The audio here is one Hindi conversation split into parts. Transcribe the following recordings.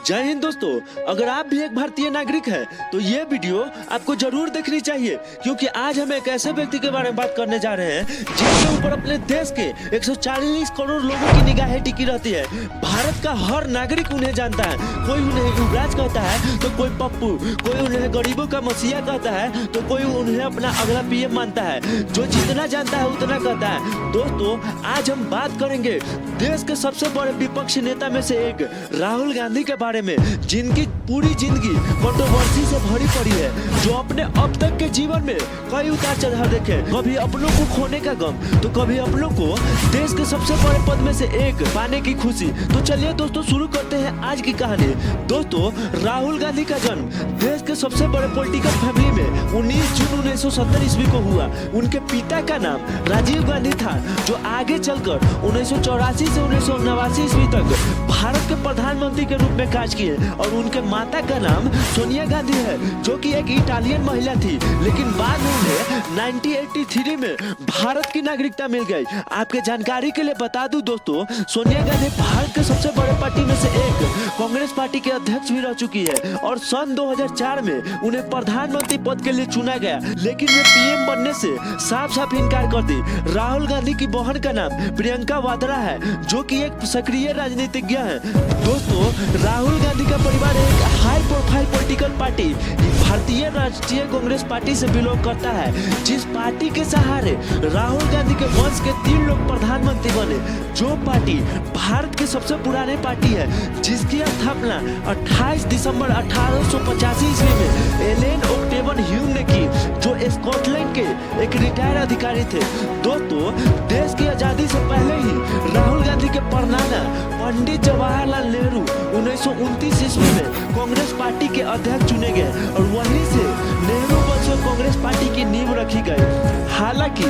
जय हिंद दोस्तों, अगर आप भी एक भारतीय नागरिक हैं तो ये वीडियो आपको जरूर देखनी चाहिए, क्योंकि आज हम एक ऐसे व्यक्ति के बारे में बात करने जा रहे हैं जिसके ऊपर अपने देश के 140 करोड़ लोगों की निगाहें टिकी रहती है। भारत का हर नागरिक उन्हें जानता है। कोई उन्हें युवराज कहता है तो कोई पप्पू, कोई उन्हें गरीबों का मसीहा कहता है तो कोई उन्हें अपना अगला पीएम मानता है। जो जितना जानता है उतना कहता है। दोस्तों, आज हम बात करेंगे देश के सबसे बड़े विपक्षी नेता में से एक राहुल गांधी के बारे में, जिनकी पूरी जिंदगी कंट्रोवर्सी से भरी पड़ी है, जो अपने अब तक के जीवन में कई उतार चढ़ाव देखे, कभी अपनों को खोने का गम तो कभी अपनों को देश के सबसे बड़े पद में से एक पाने की खुशी। तो चलिए दोस्तों, शुरू करते हैं आज की कहानी। दोस्तों, राहुल गांधी का जन्म देश के सबसे बड़े पॉलिटिकल फैमिली में 19 जून 1970 ईस्वी को हुआ। उनके पिता का नाम राजीव गांधी था, जो आगे चलकर 1984 से 1989 ईस्वी तक भारत के प्रधानमंत्री के रूप में काज किए। और उनके माता का नाम सोनिया गांधी है, जो कि एक इटालियन महिला थी, लेकिन बाद में उन्हें 1983 में भारत की नागरिकता मिल गई। आपके जानकारी के लिए बता दूं दोस्तों, सोनिया गांधी भारत के सबसे बड़े पार्टी में से एक कांग्रेस पार्टी के अध्यक्ष भी रह चुकी है। और सन 2004 में उन्हें प्रधानमंत्री पद के लिए चुना गया, लेकिन वे पीएम बनने से साफ साफ इनकार कर दी। राहुल गांधी की बहन का नाम प्रियंका वाड्रा है, जो कि एक सक्रिय राजनीतिज्ञ है। दोस्तों, राहुल गांधी का परिवार एक हाई प्रोफाइल पॉलिटिकल पार्टी भारतीय राष्ट्रीय कांग्रेस पार्टी से बिलोंग करता है, जिस पार्टी के सहारे राहुल गांधी के वंश के 3 लोग प्रधानमंत्री बने। जो पार्टी भारत की सबसे पुरानी पार्टी है, जिसकी स्थापना 28 दिसंबर 1885 ईस्वी में एलेन ऑक्टेवन ह्यूम ने की, जो स्कॉटलैंड के एक रिटायर्ड अधिकारी थे। दोस्तों, देश की आजादी से पहले ही राहुल गांधी के परनाना पंडित जवाहरलाल नेहरू 1929 ईस्वी में कांग्रेस पार्टी के अध्यक्ष चुने गए, और वहीं से नेहरू वंश में कांग्रेस पार्टी की नींव रखी गई। हालांकि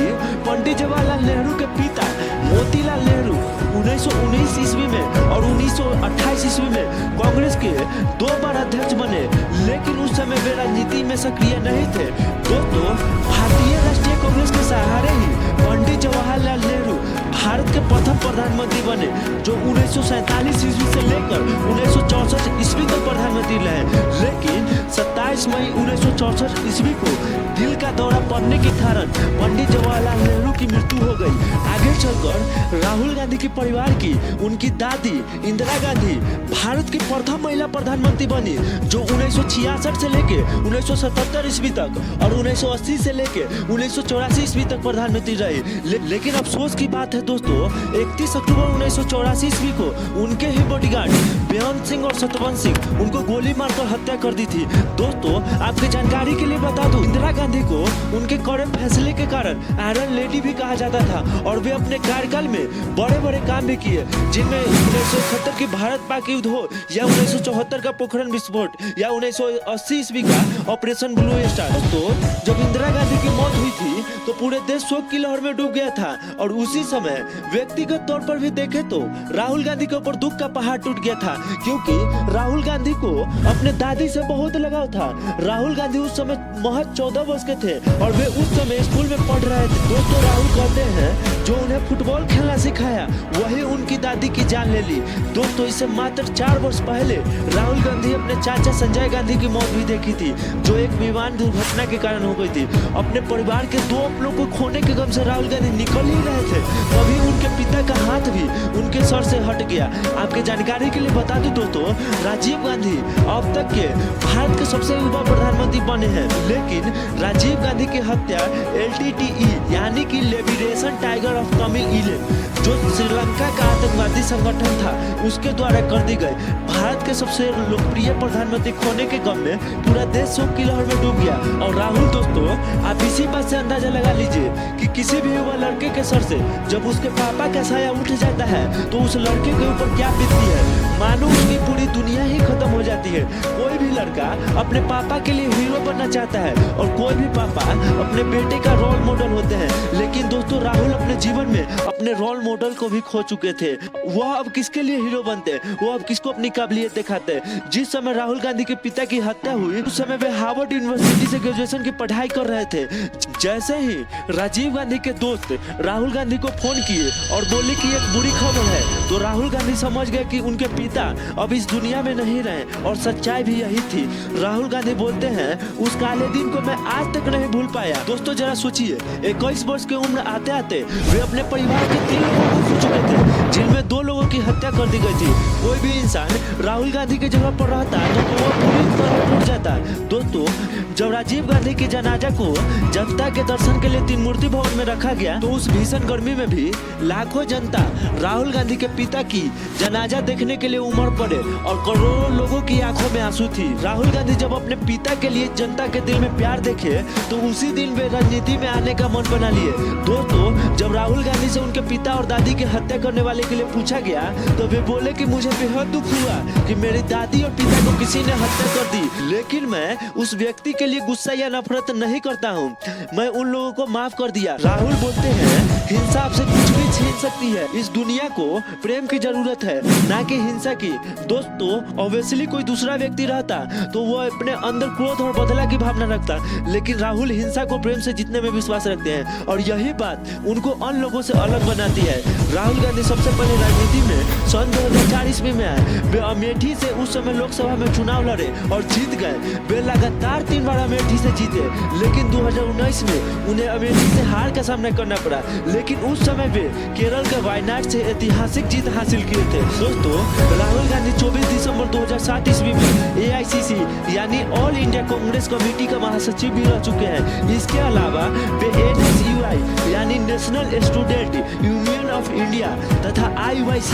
पंडित जवाहरलाल नेहरू के पिता मोतीलाल नेहरू 1919 ईस्वी में और 1928 ईस्वी में कांग्रेस के 2 बार अध्यक्ष बने, लेकिन उस समय वे राजनीति में सक्रिय नहीं थे। दोस्तों, भारतीय राष्ट्रीय कांग्रेस के सहारे ही पंडित जवाहरलाल नेहरू भारत के प्रथम प्रधानमंत्री बने, जो 1947 ईस्वी से लेकर 1964 ईस्वी तक प्रधानमंत्री रहे। लेकिन 27 मई 1964 ईस्वी को दिल का दौरा पड़ने के कारण पंडित जवाहरलाल नेहरू की मृत्यु हो गई। आगे चलकर राहुल गांधी के परिवार की उनकी दादी इंदिरा गांधी भारत की प्रथम महिला प्रधानमंत्री बनी, जो 1966 से लेके 1977 ईस्वी तक और 1980 से लेके 1984 ईस्वी तक प्रधानमंत्री रही। लेकिन अफसोस की बात है दोस्तों, 31 अक्टूबर 1984 ईस्वी को उनके ही बॉडीगार्ड बेअंत सिंह और सतवंत सिंह उनको गोली मारकर हत्या कर दी थी। दोस्तों, आपके जानकारी के लिए बता दूं, इंदिरा गांधी को उनके कड़े फैसले के कारण आयरन लेडी भी कहा जाता था, और वे अपने कार्यकाल में बड़े बड़े काम भी किए, जिनमें 1971 की भारत पाक युद्ध हो, या 1974 का पोखरण विस्फोट, या 1980 ईस्वी का ऑपरेशन ब्लू स्टार। दोस्तों, जब इंदिरा गांधी की मौत हुई थी तो पूरे देश शोक की लहर में डूब गया था, और उसी समय व्यक्तिगत तौर पर भी देखे तो राहुल गांधी के ऊपर दुख का पहाड़ टूट गया था, क्योंकि राहुल गांधी को अपने दादी से बहुत लगाव था। राहुल गांधी उस समय महज 14 वर्ष के थे, और वे उस समय स्कूल में पढ़ रहे थे। दोस्तों, राहुल कहते हैं जो उन्हें फुटबॉल खेलना सिखाया वही उनकी दादी की जान ले ली। दोस्तों, इससे मात्र 4 वर्ष पहले राहुल गांधी अपने चाचा संजय गांधी की मौत भी देखी थी, जो एक विमान दुर्घटना के कारण हो गई थी। अपने परिवार के 2 अपनों को खोने के गम से राहुल गांधी निकल ही रहे थे, तभी उनके पिता का हाथ भी उनके सर से हट गया। आपके जानकारी के लिए बता दूं दोस्तों, राजीव गांधी अब तक के भारत के सबसे युवा प्रधानमंत्री बने हैं, लेकिन राजीव गांधी की हत्या LTTE यानी कि liberation tiger of Tamil island, जो श्रीलंका का आतंकवादी संगठन था, उसके द्वारा कर दी गई। भारत के सबसे लोकप्रिय प्रधानमंत्री खोने के गम में पूरा देश शोक की लहर में डूब गया। और राहुल दोस्तों, आप इसी बात से अंदाजा लगा लीजिए कि किसी भी युवा लड़के के सर से जब उसके पापा का साया उठ जाता है तो उस लड़के के ऊपर क्या बीतती है। मानो उसकी पूरी दुनिया ही खत्म हो जाती है। कोई भी लड़का अपने पापा के लिए हीरो बनना चाहता है, और कोई भी पापा अपने बेटे का रोल मॉडल होते हैं। लेकिन दोस्तों, राहुल अपने जीवन में अपने रोल मॉडल को भी खो चुके थे। वह अब किसके लिए हीरो बनते, वो अब किसको अपनी काबिलियत दिखाते। जिस समय राहुल गांधी के पिता की हत्या हुई उस समय वे हार्वर्ड यूनिवर्सिटी से ग्रेजुएशन की पढ़ाई कर रहे थे। जैसे ही राजीव गांधी के दोस्त राहुल गांधी को फोन किए और बोले कि एक बुरी खबर है, तो राहुल गांधी समझ गए कि उनके पिता अब इस दुनिया में नहीं रहे और सच्चाई भी यही थी। राहुल गांधी बोलते हैं, उस काले दिन को मैं आज तक नहीं भूल पाया। दोस्तों जरा सोचिए, 21 वर्ष की उम्र आते आते वे अपने परिवार के 3 लोगों को खो चुके थे, जिनमें 2 लोगों की हत्या कर दी गई थी। कोई भी इंसान राहुल गांधी की जगह पर रहता तो वो पूरी तरह टूट जाता। दोस्तों जब राजीव गांधी की जनाजा को जनता के दर्शन के लिए 3 मूर्ति भवन में रखा गया तो उस भीषण गर्मी में भी लाखों जनता राहुल गांधी के पिता की जनाजा देखने के लिए उमड़ पड़े और करोड़ों लोगों की आंखों में आंसू थी। राहुल गांधी जब अपने पिता के लिए जनता के दिल में प्यार देखे तो उसी दिन वे राजनीति में आने का मन बना लिए। दोस्तों जब राहुल गांधी से उनके पिता और दादी की हत्या करने वाले के लिए पूछा गया तो वे बोले कि मुझे बेहद दुख हुआ कि मेरी दादी और पिता को किसी ने हत्या कर दी, लेकिन मैं उस व्यक्ति के लिए गुस्सा या नफरत नहीं करता हूँ, मैं उन लोगों को माफ कर दिया। राहुल बोलते हैं, हिंसा आपसे कुछ भी छीन सकती है, इस दुनिया को प्रेम की जरूरत है ना कि हिंसा की। दोस्तों ऑब्वियसली कोई दूसरा व्यक्ति रहता तो वो अपने अंदर क्रोध और बदला की भावना रखता, लेकिन राहुल हिंसा को प्रेम से जीतने में विश्वास रखते हैं और यही बात उनको अन्य लोगों से अलग बनाती है। राहुल गांधी सबसे पहले राजनीति में सन 2004 ईस्वी में आए। वे अमेठी से उस समय लोकसभा में चुनाव लड़े और जीत गए। वे लगातार 3 बार अमेठी से जीते, लेकिन 2019 में उन्हें अमेठी से हार का सामना करना पड़ा, लेकिन उस समय वे केरल के वायनाड से ऐतिहासिक जीत हासिल किए थे। दोस्तों राहुल गांधी 24 दिसंबर 2007 ईस्वी में AICC यानी ऑल इंडिया कांग्रेस कमेटी का महासचिव भी रह चुके हैं। इसके अलावा वे NSUI यानी national student union of India तथा IYC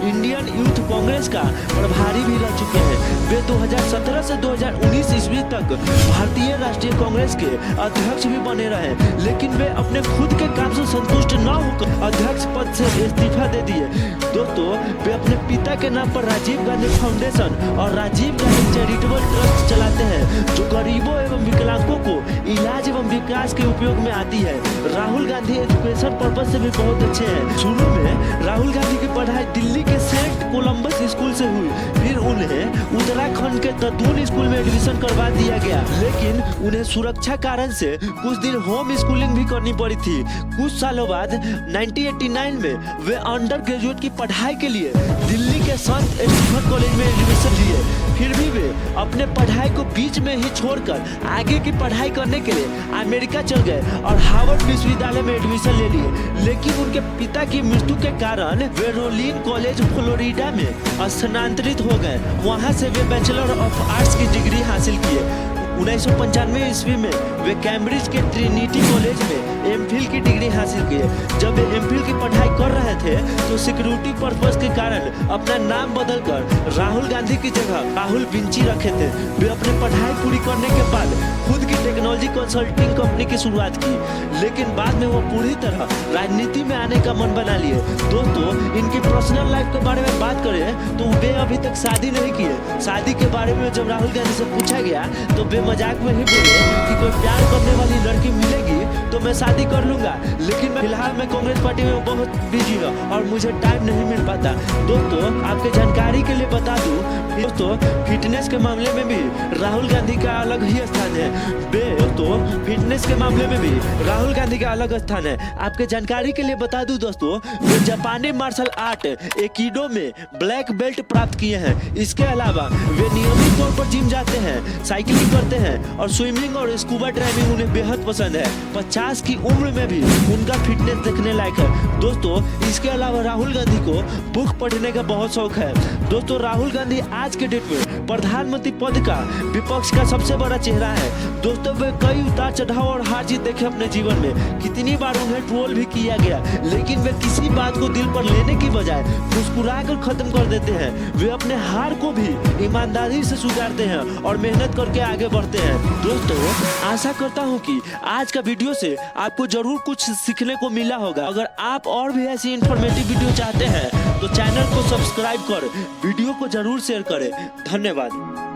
इंडियन यूथ कांग्रेस का प्रभारी भी रह चुके हैं। वे 2017 से 2019 ईस्वी तक भारतीय राष्ट्रीय कांग्रेस के अध्यक्ष भी बने रहे, लेकिन वे अपने खुद के काम से संतुष्ट न होकर अध्यक्ष पद से इस्तीफा दे दिए। दोस्तों वे अपने पिता के नाम पर राजीव गांधी फाउंडेशन और राजीव गांधी चैरिटेबल ट्रस्ट चलाते हैं, जो गरीबों एवं विकलांगों को इलाज एवं विकास के उपयोग में आती है। राहुल गांधी एजुकेशन पर्पज से भी बहुत अच्छे हैं। शुरू में राहुल गांधी की पढ़ाई दिल्ली के सेंट कोलंबस स्कूल से हुई, फिर उन्हें उत्तराखंड के ददून स्कूल में एडमिशन करवा दिया गया, लेकिन उन्हें सुरक्षा कारण से कुछ दिन होम स्कूलिंग भी करनी पड़ी थी। कुछ सालों बाद 1989 में वे अंडर ग्रेजुएट की पढ़ाई के लिए दिल्ली के संत स्टीफन कॉलेज में एडमिशन लिए। फिर भी वे अपने पढ़ाई को बीच में ही छोड़कर आगे की पढ़ाई करने के लिए अमेरिका चल गए और हार्वर्ड विश्वविद्यालय में एडमिशन ले लिए, लेकिन उनके पिता की मृत्यु के कारण वे रोलिन कॉलेज फ्लोरिडा में स्थानांतरित हो गए। वहां से वे बैचलर ऑफ आर्ट्स की डिग्री हासिल किए। 1995 ईस्वी में वे कैम्ब्रिज के ट्रिनिटी कॉलेज में MPhil की डिग्री हासिल किए। जब वे MPhil की पढ़ाई कर रहे थे तो सिक्योरिटी पर्पस के कारण अपना नाम बदलकर राहुल गांधी की जगह राहुल विंची रखे थे। वे अपनी पढ़ाई पूरी करने के बाद खुद की टेक्नोलॉजी कंसल्टिंग कंपनी की शुरुआत की, लेकिन बाद में वो पूरी तरह राजनीति में आने का मन बना लिए। दोस्तों इनकी पर्सनल लाइफ के बारे में बात करें तो वे अभी तक शादी नहीं किए। शादी के बारे में जब राहुल गांधी से पूछा गया तो वे मजाक में ही बोले कि कोई प्यार करने वाली लड़की मिलेगी तो मैं शादी कर लूंगा, लेकिन फिलहाल मैं कांग्रेस पार्टी में बहुत बिजी हूँ और मुझे टाइम नहीं मिल पाता। दोस्तों आपके जानकारी के लिए बता दूं, दोस्तों फिटनेस के मामले में भी राहुल गांधी का अलग ही स्थान है। दोस्तों फिटनेस के मामले में भी राहुल गांधी का अलग स्थान है। आपके जानकारी के लिए बता दूं दोस्तों, वे जापानी मार्शल आर्ट एकिडो में ब्लैक बेल्ट प्राप्त किए हैं। इसके अलावा वे नियमित तौर पर जिम जाते हैं, साइकिलिंग करते हैं और स्विमिंग और स्कूबा ड्राइविंग उन्हें बेहद पसंद है। 50 की उम्र में भी उनका फिटनेस देखने लायक है। दोस्तों इसके अलावा राहुल गांधी को बुक पढ़ने का बहुत शौक है। दोस्तों राहुल गांधी आज के डेट में प्रधानमंत्री पद का विपक्ष का सबसे बड़ा चेहरा है। दोस्तों वे कई उतार चढ़ाव और हार जीत देखे अपने जीवन में। कितनी बार उन्हें ट्रोल भी किया गया, लेकिन वे किसी बात को दिल पर लेने की बजाय मुस्कुराकर खत्म कर देते हैं। वे अपने हार को भी ईमानदारी से स्वीकारते हैं और मेहनत करके आगे बढ़ते हैं। दोस्तों आशा करता हूँ कि आज का वीडियो से आपको जरूर कुछ सीखने को मिला होगा। अगर आप और भी ऐसी इंफॉर्मेटिव वीडियो चाहते हैं तो चैनल को सब्सक्राइब कर वीडियो को जरूर शेयर करें। धन्यवाद।